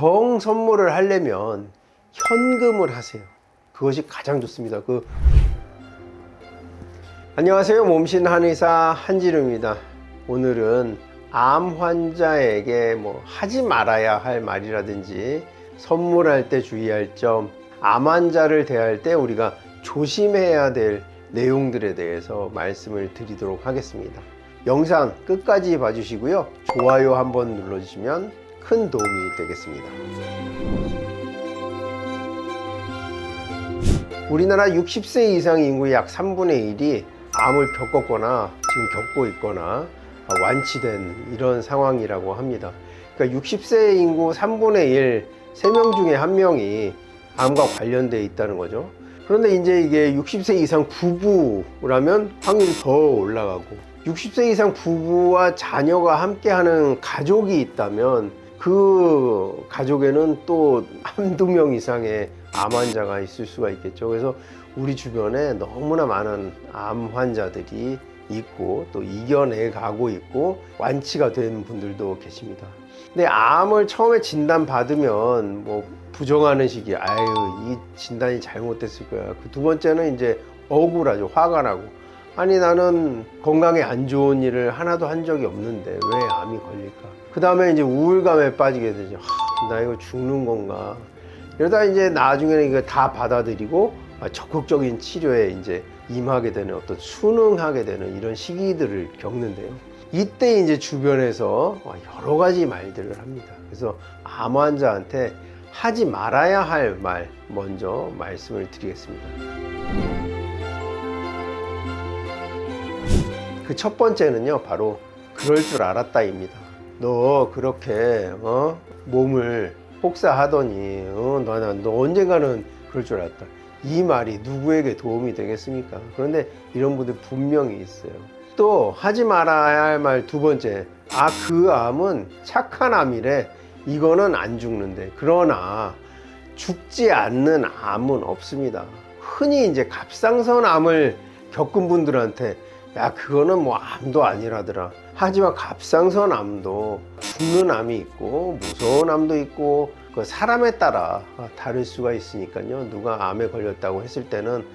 정 선물을 하려면 현금을 하세요. 그것이 가장 좋습니다. 안녕하세요. 몸신 한의사 한진우입니다. 오늘은 암 환자에게 하지 말아야 할 말이라든지 선물할 때 주의할 점, 암 환자를 대할 때 우리가 조심해야 될 내용들에 대해서 말씀을 드리도록 하겠습니다. 영상 끝까지 봐주시고요. 좋아요 한번 눌러주시면 큰 도움이 되겠습니다. 우리나라 60세 이상 인구의 약 3분의 1이 암을 겪었거나 지금 겪고 있거나 완치된 이런 상황이라고 합니다. 그러니까 60세 인구 3분의 1, 3명 중에 1명이 암과 관련되어 있다는 거죠. 그런데 이제 이게 60세 이상 부부라면 확률이 더 올라가고, 60세 이상 부부와 자녀가 함께하는 가족이 있다면 그 가족에는 또 한두 명 이상의 암 환자가 있을 수가 있겠죠. 그래서 우리 주변에 너무나 많은 암 환자들이 있고 또 이겨내 가고 있고 완치가 된 분들도 계십니다. 근데 암을 처음에 진단 받으면 부정하는 시기, 아유 이 진단이 잘못됐을 거야. 그 두 번째는 이제 억울하죠. 화가 나고, 아니 나는 건강에 안 좋은 일을 하나도 한 적이 없는데 왜 암이 걸릴까. 그 다음에 이제 우울감에 빠지게 되죠. 나 이거 죽는 건가. 이러다 이제 나중에는 이거 다 받아들이고 적극적인 치료에 이제 임하게 되는, 어떤 순응하게 되는 이런 시기들을 겪는데요. 이때 이제 주변에서 여러 가지 말들을 합니다. 그래서 암 환자한테 하지 말아야 할 말 먼저 말씀을 드리겠습니다. 그 첫 번째는요, 바로 그럴 줄 알았다입니다. 너 그렇게 몸을 혹사하더니 너 언젠가는 그럴 줄 알았다. 이 말이 누구에게 도움이 되겠습니까? 그런데 이런 분들 분명히 있어요. 또 하지 말아야 할 말 두 번째, 그 암은 착한 암이래. 이거는 안 죽는데. 그러나 죽지 않는 암은 없습니다. 흔히 이제 갑상선 암을 겪은 분들한테 그거는 암도 아니라더라. 하지만 갑상선 암도 죽는 암이 있고 무서운 암도 있고 그 사람에 따라 다를 수가 있으니까요. 누가 암에 걸렸다고 했을 때는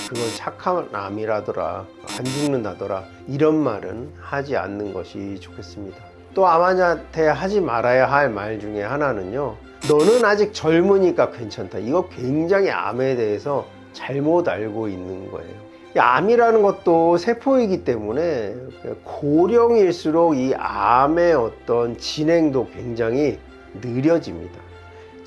그건 착한 암이라더라, 안 죽는다더라, 이런 말은 하지 않는 것이 좋겠습니다. 또 암 환자한테 하지 말아야 할 말 중에 하나는요, 너는 아직 젊으니까 괜찮다. 이거 굉장히 암에 대해서 잘못 알고 있는 거예요. 암이라는 것도 세포이기 때문에 고령일수록 이 암의 어떤 진행도 굉장히 느려집니다.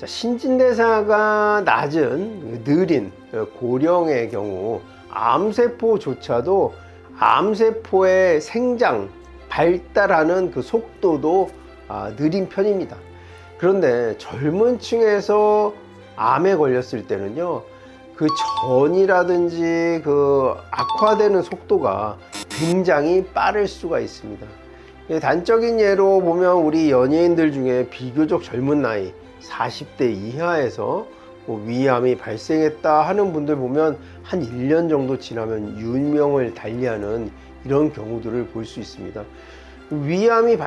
신진대사가 낮은, 느린 고령의 경우 암세포조차도 암세포의 생장, 발달하는 그 속도도 느린 편입니다. 그런데 젊은 층에서 암에 걸렸을 때는요, 그 전이라든지 그 악화되는 속도가 굉장히 빠를 수가 있습니다. 단적인 예로 보면 우리 연예인들 중에 비교적 젊은 나이 40대 이하에서 위암이 발생했다 하는 분들 보면 한 1년 정도 지나면 유명을 달리하는 이런 경우들을 볼 수 있습니다. 위암이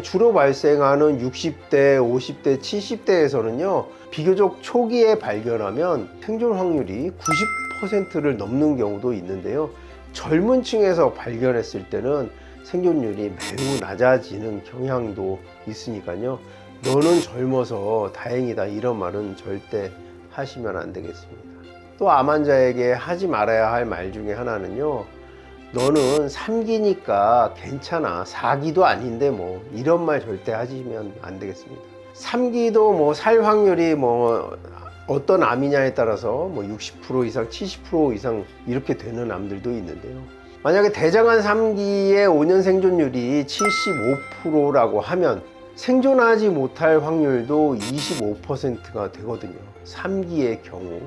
주로 발생하는 60대, 50대, 70대에서는요, 비교적 초기에 발견하면 생존 확률이 90%를 넘는 경우도 있는데요. 젊은 층에서 발견했을 때는 생존율이 매우 낮아지는 경향도 있으니까요. 너는 젊어서 다행이다, 이런 말은 절대 하시면 안 되겠습니다. 또 암 환자에게 하지 말아야 할 말 중에 하나는요, 너는 3기니까 괜찮아, 4기도 아닌데 이런 말 절대 하시면 안 되겠습니다. 3기도 살 확률이 어떤 암이냐에 따라서 60% 이상, 70% 이상 이렇게 되는 암들도 있는데요. 만약에 대장암 3기의 5년 생존율이 75%라고 하면 생존하지 못할 확률도 25%가 되거든요. 3기의 경우.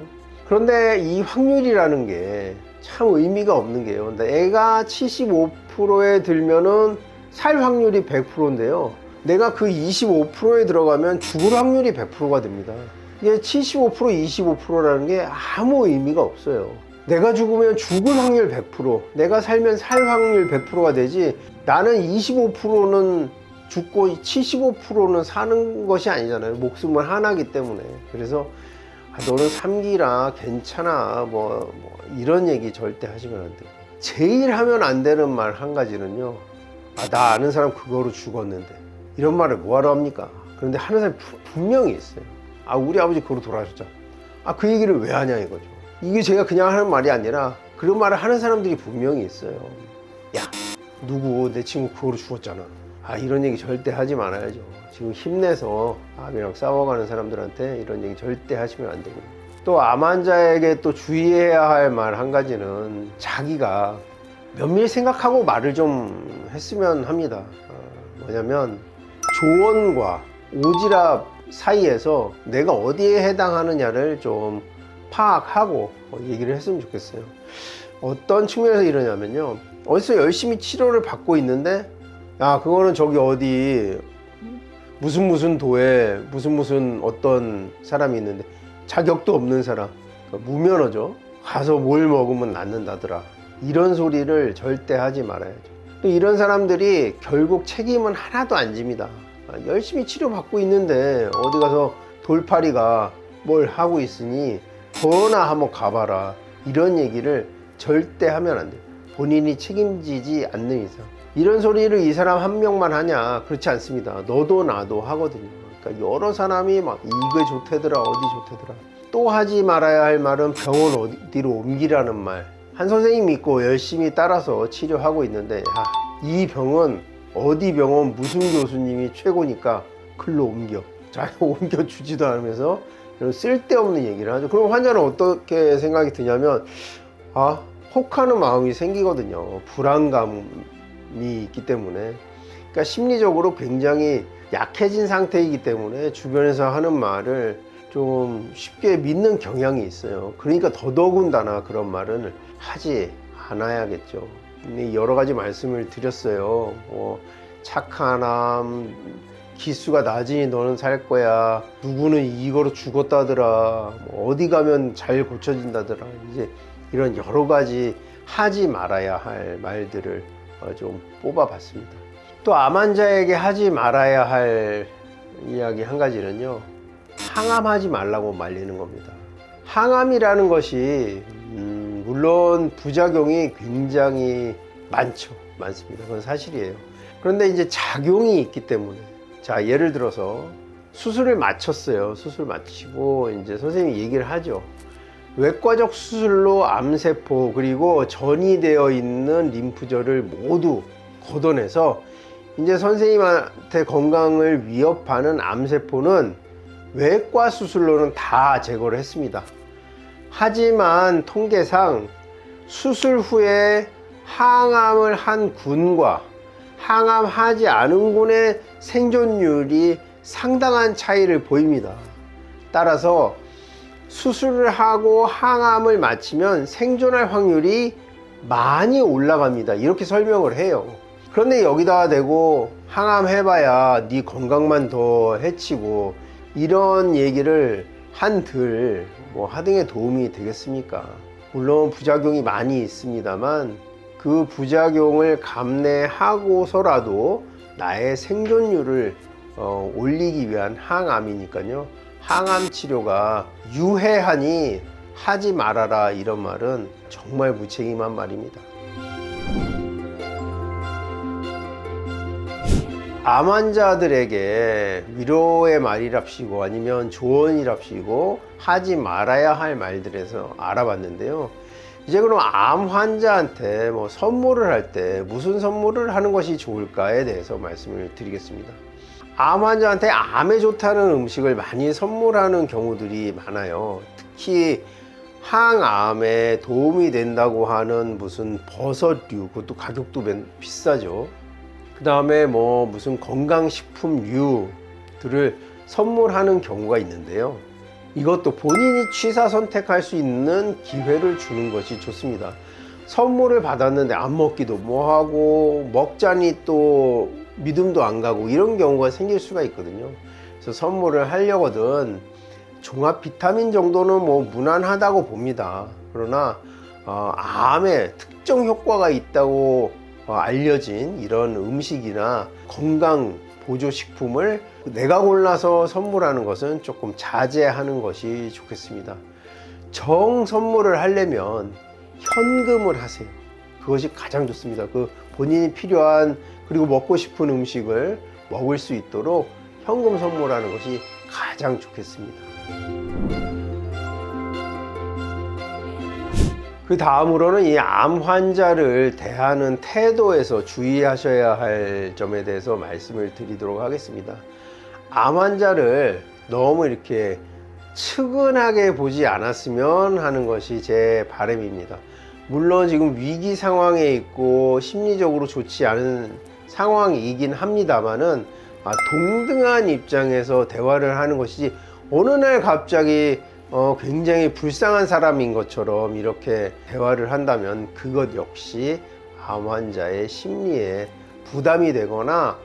그런데 이 확률이라는 게 참 의미가 없는 게요. 애가 75%에 들면은 살 확률이 100%인데요. 내가 그 25%에 들어가면 죽을 확률이 100%가 됩니다. 이게 75%, 25%라는 게 아무 의미가 없어요. 내가 죽으면 죽을 확률 100%, 내가 살면 살 확률 100%가 되지, 나는 25%는 죽고 75%는 사는 것이 아니잖아요. 목숨은 하나기 때문에. 그래서 너는 삼기라 괜찮아 뭐 이런 얘기 절대 하시면 안 돼요. 제일 하면 안 되는 말 한 가지는요, 나 아는 사람 그거로 죽었는데, 이런 말을 뭐하러 합니까? 그런데 하는 사람이 분명히 있어요. 우리 아버지 그거로 돌아가셨잖아. 그 얘기를 왜 하냐 이거죠. 이게 제가 그냥 하는 말이 아니라 그런 말을 하는 사람들이 분명히 있어요. 야, 누구 내 친구 그거로 죽었잖아. 이런 얘기 절대 하지 말아야죠. 지금 힘내서 암이랑 싸워가는 사람들한테 이런 얘기 절대 하시면 안 되고요. 또 암 환자에게 또 주의해야 할 말 한 가지는 자기가 면밀히 생각하고 말을 좀 했으면 합니다. 뭐냐면 조언과 오지랖 사이에서 내가 어디에 해당하느냐를 좀 파악하고 얘기를 했으면 좋겠어요. 어떤 측면에서 이러냐면요, 어디서 열심히 치료를 받고 있는데 그거는 저기 어디 무슨 도에 무슨 어떤 사람이 있는데 자격도 없는 사람, 무면허죠. 가서 뭘 먹으면 낫는다더라. 이런 소리를 절대 하지 말아야죠. 또 이런 사람들이 결국 책임은 하나도 안 집니다. 열심히 치료받고 있는데 어디 가서 돌팔이가 뭘 하고 있으니 거나 한번 가봐라. 이런 얘기를 절대 하면 안 돼요. 본인이 책임지지 않는 이상. 이런 소리를 이 사람 한 명만 하냐? 그렇지 않습니다. 너도 나도 하거든요. 그러니까 여러 사람이 막 이거 좋대더라, 어디 좋대더라. 또 하지 말아야 할 말은 병원 어디로 옮기라는 말. 한 선생님 믿고 열심히 따라서 치료하고 있는데, 이 병은 어디 병원 무슨 교수님이 최고니까 글로 옮겨. 잘 옮겨주지도 않으면서 이런 쓸데없는 얘기를 하죠. 그럼 환자는 어떻게 생각이 드냐면, 혹하는 마음이 생기거든요. 불안감이 있기 때문에. 그러니까 심리적으로 굉장히 약해진 상태이기 때문에 주변에서 하는 말을 좀 쉽게 믿는 경향이 있어요. 그러니까 더더군다나 그런 말은 하지 않아야겠죠. 여러 가지 말씀을 드렸어요. 착한 암, 기수가 낮으니 너는 살 거야. 누구는 이거로 죽었다더라. 어디 가면 잘 고쳐진다더라. 이제 이런 여러 가지 하지 말아야 할 말들을 좀 뽑아봤습니다. 또 암 환자에게 하지 말아야 할 이야기 한 가지는요, 항암하지 말라고 말리는 겁니다. 항암이라는 것이 물론 부작용이 굉장히 많습니다. 그건 사실이에요. 그런데 이제 작용이 있기 때문에, 예를 들어서 수술을 마쳤어요. 수술 마치고 이제 선생님이 얘기를 하죠. 외과적 수술로 암세포 그리고 전이되어 있는 림프절을 모두 걷어내서 이제 선생님한테 건강을 위협하는 암세포는 외과 수술로는 다 제거를 했습니다. 하지만 통계상 수술 후에 항암을 한 군과 항암하지 않은 군의 생존율이 상당한 차이를 보입니다. 따라서 수술을 하고 항암을 마치면 생존할 확률이 많이 올라갑니다. 이렇게 설명을 해요. 그런데 여기다 대고 항암해봐야 네 건강만 더 해치고 이런 얘기를 한들 하등에 도움이 되겠습니까? 물론 부작용이 많이 있습니다만 그 부작용을 감내하고서라도 나의 생존율을 올리기 위한 항암이니까요. 항암 치료가 유해하니 하지 말아라, 이런 말은 정말 무책임한 말입니다. 암 환자들에게 위로의 말이랍시고 아니면 조언이랍시고 하지 말아야 할 말들에서 알아봤는데요. 이제 그럼 암 환자한테 선물을 할 때 무슨 선물을 하는 것이 좋을까에 대해서 말씀을 드리겠습니다. 암 환자한테 암에 좋다는 음식을 많이 선물하는 경우들이 많아요. 특히 항암에 도움이 된다고 하는 무슨 버섯류, 그것도 가격도 비싸죠. 그 다음에 무슨 건강식품류들을 선물하는 경우가 있는데요. 이것도 본인이 취사 선택할 수 있는 기회를 주는 것이 좋습니다. 선물을 받았는데 안 먹기도 뭐하고 먹자니 또 믿음도 안 가고 이런 경우가 생길 수가 있거든요. 그래서 선물을 하려거든 종합 비타민 정도는 무난하다고 봅니다. 그러나 암에 특정 효과가 있다고 알려진 이런 음식이나 건강 보조식품을 내가 골라서 선물하는 것은 조금 자제하는 것이 좋겠습니다. 정 선물을 하려면 현금을 하세요. 그것이 가장 좋습니다. 그 본인이 필요한 그리고 먹고 싶은 음식을 먹을 수 있도록 현금 선물하는 것이 가장 좋겠습니다. 그 다음으로는 이 암 환자를 대하는 태도에서 주의하셔야 할 점에 대해서 말씀을 드리도록 하겠습니다. 암 환자를 너무 이렇게 측은하게 보지 않았으면 하는 것이 제 바람입니다. 물론 지금 위기 상황에 있고 심리적으로 좋지 않은 상황이긴 합니다만은 동등한 입장에서 대화를 하는 것이지 어느 날 갑자기 굉장히 불쌍한 사람인 것처럼 이렇게 대화를 한다면 그것 역시 암 환자의 심리에 부담이 되거나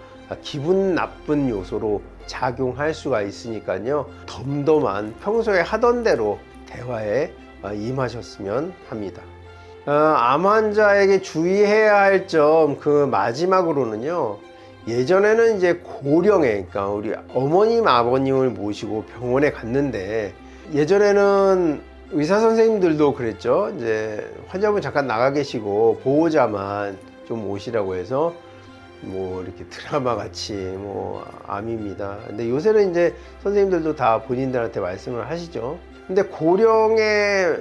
기분 나쁜 요소로 작용할 수가 있으니까요. 덤덤한 평소에 하던 대로 대화에 임하셨으면 합니다. 암 환자에게 주의해야 할 점 그 마지막으로는요. 예전에는 이제 고령에 그러니까 우리 어머님 아버님을 모시고 병원에 갔는데 예전에는 의사 선생님들도 그랬죠. 이제 환자분 잠깐 나가 계시고 보호자만 좀 오시라고 해서 뭐 이렇게 드라마 같이 뭐 암입니다. 근데 요새는 이제 선생님들도 다 본인들한테 말씀을 하시죠. 근데 고령의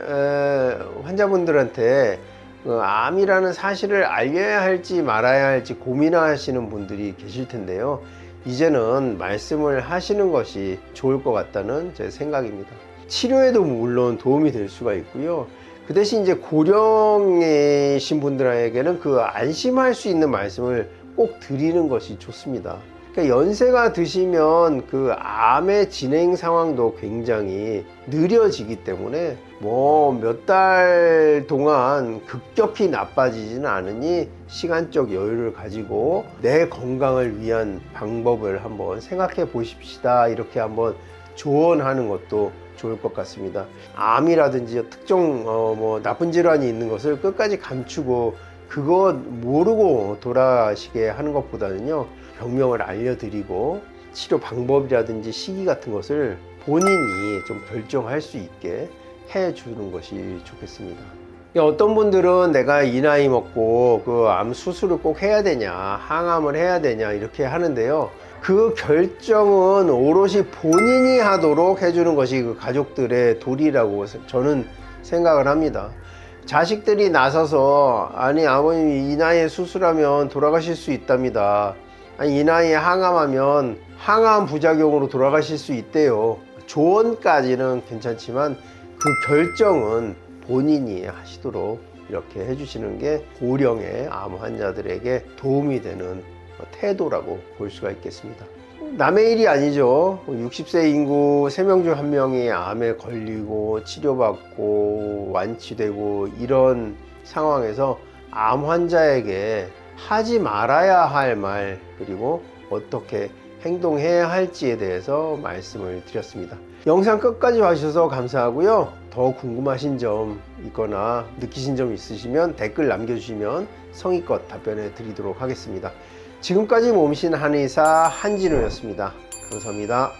환자분들한테 암이라는 사실을 알려야 할지 말아야 할지 고민하시는 분들이 계실 텐데요. 이제는 말씀을 하시는 것이 좋을 것 같다는 제 생각입니다. 치료에도 물론 도움이 될 수가 있고요. 그 대신 이제 고령이신 분들에게는 그 안심할 수 있는 말씀을 꼭 드리는 것이 좋습니다. 그러니까 연세가 드시면 그 암의 진행 상황도 굉장히 느려지기 때문에 뭐 몇 달 동안 급격히 나빠지지는 않으니 시간적 여유를 가지고 내 건강을 위한 방법을 한번 생각해 보십시다. 이렇게 한번 조언하는 것도 좋을 것 같습니다. 암이라든지 특정 뭐 나쁜 질환이 있는 것을 끝까지 감추고 그거 모르고 돌아가시게 하는 것보다는요. 병명을 알려드리고 치료 방법이라든지 시기 같은 것을 본인이 좀 결정할 수 있게 해주는 것이 좋겠습니다. 어떤 분들은 내가 이 나이 먹고 그 암 수술을 꼭 해야 되냐, 항암을 해야 되냐 이렇게 하는데요. 그 결정은 오롯이 본인이 하도록 해주는 것이 그 가족들의 도리라고 저는 생각을 합니다. 자식들이 나서서 아니 아버님 이 나이에 수술하면 돌아가실 수 있답니다. 아니 이 나이에 항암하면 항암 부작용으로 돌아가실 수 있대요. 조언까지는 괜찮지만 그 결정은 본인이 하시도록 이렇게 해주시는 게 고령의 암 환자들에게 도움이 되는 태도라고 볼 수가 있겠습니다. 남의 일이 아니죠. 60세 인구 3명 중 1명이 암에 걸리고 치료받고 완치되고 이런 상황에서 암 환자에게 하지 말아야 할 말 그리고 어떻게 행동해야 할지에 대해서 말씀을 드렸습니다. 영상 끝까지 봐주셔서 감사하고요. 더 궁금하신 점 있거나 느끼신 점 있으시면 댓글 남겨주시면 성의껏 답변해 드리도록 하겠습니다. 지금까지 몸신 한의사 한진호였습니다. 감사합니다.